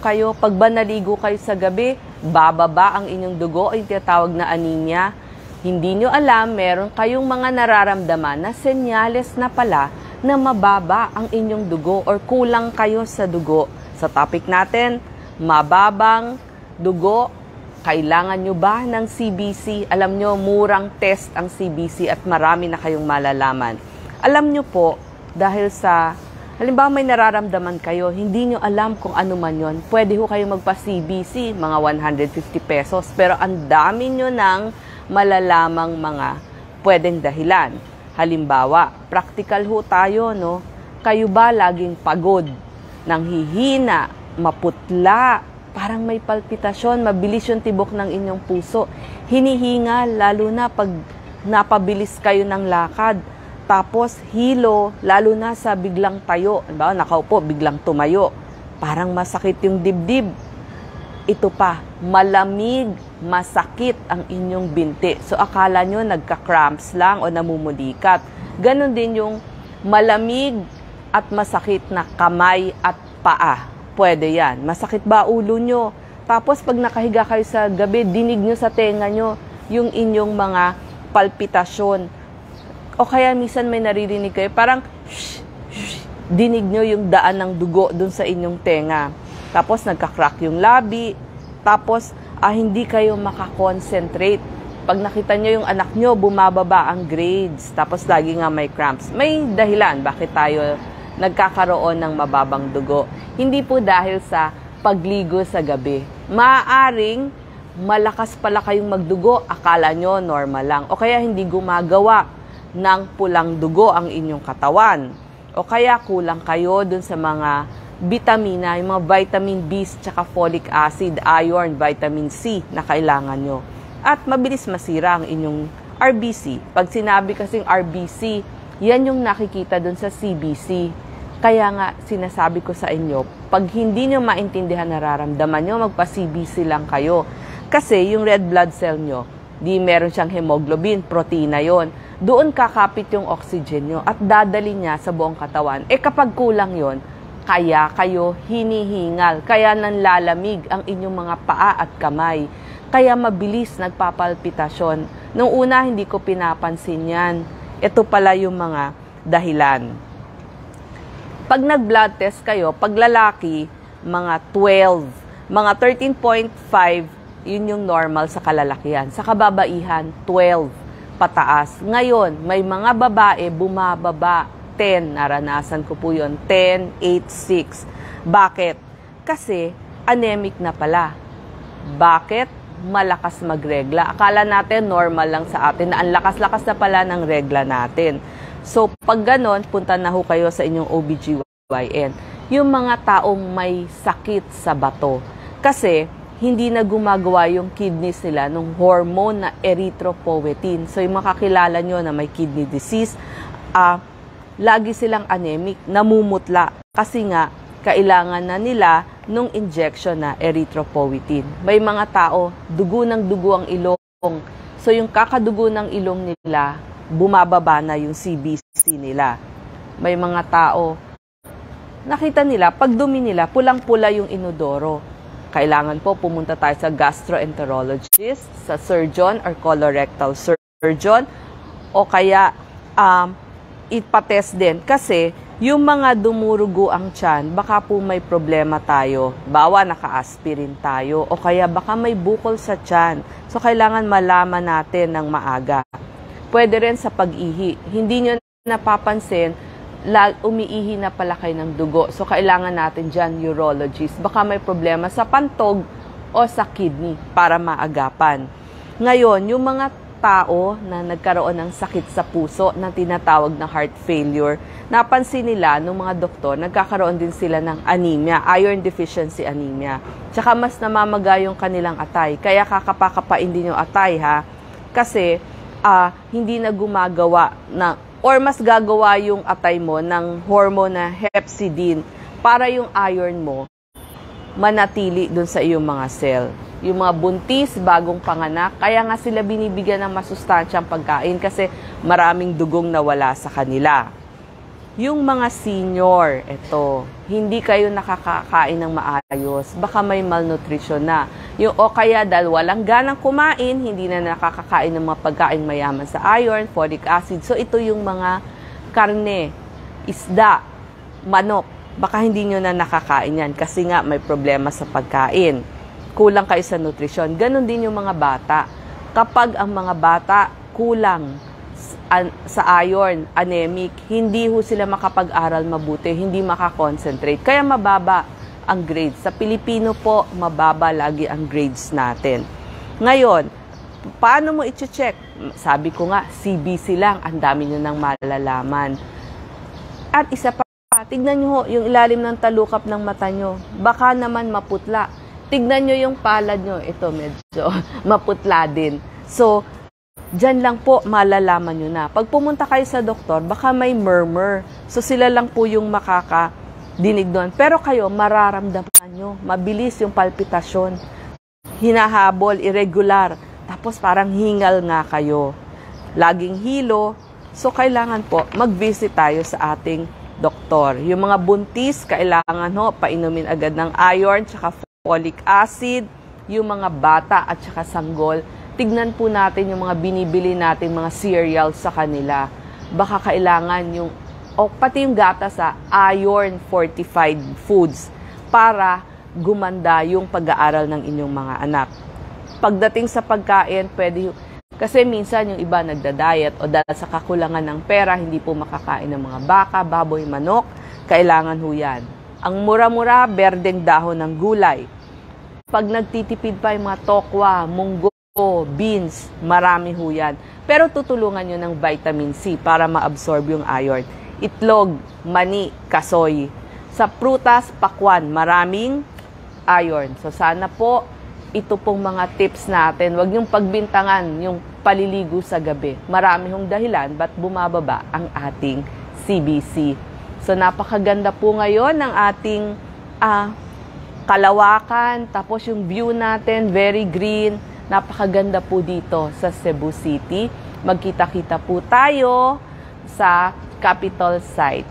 kayo, pag ba naligo kayo sa gabi, bababa ang inyong dugo, ay tinatawag na anemia. Hindi nyo alam, meron kayong mga nararamdaman na senyales na pala na mababa ang inyong dugo or kulang kayo sa dugo. Sa topic natin, mababang dugo, kailangan nyo ba ng CBC? Alam nyo, murang test ang CBC at marami na kayong malalaman. Alam nyo po, dahil sa halimbawa may nararamdaman kayo, hindi nyo alam kung ano man yon. Pwede ho kayo magpa-CBC, mga 150 pesos. Pero ang dami nyo ng malalamang mga pwedeng dahilan. Halimbawa, practical ho tayo, no? Kayo ba laging pagod, nanghihina, maputla, parang may palpitasyon, mabilis yung tibok ng inyong puso, hinihingal, lalo na pag napabilis kayo ng lakad, tapos hilo, lalo na sa biglang tayo. Diba? Nakaupo, biglang tumayo. Parang masakit yung dibdib. Ito pa, malamig, masakit ang inyong binti. So akala nyo nagka-cramps lang o namumulikat. Ganon din yung malamig at masakit na kamay at paa. Pwede yan. Masakit ba ulo nyo? Tapos pag nakahiga kayo sa gabi, dinig nyo sa tenga nyo yung inyong mga palpitasyon. O kaya minsan may naririnig kayo, parang dinig nyo yung daan ng dugo dun sa inyong tenga. Tapos nagka-crack yung labi. Tapos hindi kayo makakonsentrate. Pag nakita nyo yung anak nyo, bumababa ang grades. Tapos lagi nga may cramps. May dahilan bakit tayo nagkakaroon ng mababang dugo. Hindi po dahil sa pagligo sa gabi. Maaaring malakas pala kayong magdugo, akala nyo normal lang. O kaya hindi gumagawa ng pulang dugo ang inyong katawan. O kaya kulang kayo dun sa mga vitamina, yung mga vitamin B, tsaka folic acid, iron, vitamin C na kailangan nyo. At mabilis masira ang inyong RBC. Pag sinabi kasing RBC, yan yung nakikita dun sa CBC. Kaya nga sinasabi ko sa inyo, pag hindi nyo maintindihan nararamdaman nyo, magpa-CBC lang kayo. Kasi yung red blood cell nyo, di meron siyang hemoglobin, protina yon. Doon kakapit yung oxygen nyo at dadali niya sa buong katawan. Kapag kulang yon, kaya kayo hinihingal, kaya nanlalamig ang inyong mga paa at kamay. Kaya mabilis nagpapalpitasyon. Nung una, hindi ko pinapansin yan. Ito pala yung mga dahilan. Pag nag-blood test kayo, pag lalaki, mga 12, mga 13.5, yun yung normal sa kalalakihan. Sa kababaihan, 12 pataas. Ngayon, may mga babae bumababa 10. Naranasan ko po yun. 10, 8, 6. Bakit? Kasi anemic na pala. Bakit? Malakas magregla. Akala natin normal lang sa atin na ang lakas-lakas na pala ng regla natin. So, pag ganon, punta na ho kayo sa inyong OBGYN. Yung mga taong may sakit sa bato. Kasi, hindi na gumagawa yung kidneys nila ng hormone na erythropoietin. So, yung makakilala nyo na may kidney disease, lagi silang anemic, namumutla. Kasi nga, kailangan na nila nung injection na erythropoietin. May mga tao, dugo ng dugo ang ilong. So, yung kakadugo ng ilong nila, bumababa na yung CBC nila. May mga tao, nakita nila, pag dumi nila, pulang-pula yung inodoro. Kailangan po pumunta tayo sa gastroenterologist, sa surgeon or colorectal surgeon, o kaya ipatest din. Kasi yung mga dumurugo ang tiyan, baka po may problema tayo. Bawa naka-aspirin tayo, o kaya baka may bukol sa tiyan. So kailangan malaman natin ng maaga. Pwede rin sa pag-ihi. Hindi nyo napapansin, umiihi na pala kayo ng dugo. So, kailangan natin dyan, urologist. Baka may problema sa pantog o sa kidney para maagapan. Ngayon, yung mga tao na nagkaroon ng sakit sa puso na tinatawag na heart failure, napansin nila nung mga doktor, nagkakaroon din sila ng anemia, iron deficiency anemia. Tsaka mas namamaga yung kanilang atay. Kaya kakapakapain din yung atay, ha? Kasi hindi na gumagawa na or mas gagawa yung atay mo ng hormone na hepcidin para yung iron mo manatili dun sa iyong mga cell. Yung mga buntis, bagong panganak, kaya nga sila binibigyan ng masustansyang pagkain kasi maraming dugong nawala sa kanila. Yung mga senior, ito, hindi kayo nakakakain ng maayos. Baka may malnutrition na. O kaya dahil walang ganang kumain, hindi na nakakakain ng mga pagkain mayaman sa iron, folic acid. So ito yung mga karne, isda, manok. Baka hindi nyo na nakakain yan kasi nga may problema sa pagkain. Kulang kayo sa nutrisyon. Ganon din yung mga bata. Kapag ang mga bata kulang sa iron, anemic, hindi ho sila makapag-aral mabuti, hindi makakonsentrate. Kaya mababa ang grades. Sa Pilipino po, mababa lagi ang grades natin. Ngayon, paano mo i-check? Sabi ko nga, CBC lang, ang dami nyo nang malalaman. At isa pa, tignan nyo yung ilalim ng talukap ng mata nyo. Baka naman maputla. Tignan nyo yung palad nyo. Ito medyo maputla din. So, dyan lang po malalaman nyo na. Pag pumunta kayo sa doktor, baka may murmur. So sila lang po yung makakadinig doon. Pero kayo, mararamdaman nyo. Mabilis yung palpitasyon. Hinahabol, irregular. Tapos parang hingal nga kayo. Laging hilo. So kailangan po mag-visit tayo sa ating doktor. Yung mga buntis, kailangan painumin agad ng iron, tsaka folic acid. Yung mga bata at tsaka sanggol, tignan po natin yung mga binibili natin mga cereals sa kanila. Baka kailangan yung, pati yung gatas iron fortified foods para gumanda yung pag-aaral ng inyong mga anak. Pagdating sa pagkain, pwede, kasi minsan yung iba nagda-diet o dahil sa kakulangan ng pera, hindi po makakain ng mga baka, baboy, manok, kailangan ho yan. Ang mura-mura, berdeng dahon ng gulay. Pag nagtitipid pa yung mga tokwa, munggo, beans, marami ho yan. Pero tutulungan nyo ng vitamin C para ma-absorb yung iron. Itlog, mani, kasoy. Sa prutas, pakwan, maraming iron. So sana po, ito pong mga tips natin. Huwag niyong pagbintangan yung paliligo sa gabi. Marami hong dahilan ba't bumababa ang ating CBC. So napakaganda po ngayon ng ating kalawakan. Tapos yung view natin, very green. Napakaganda po dito sa Cebu City. Magkita-kita po tayo sa Capitol site.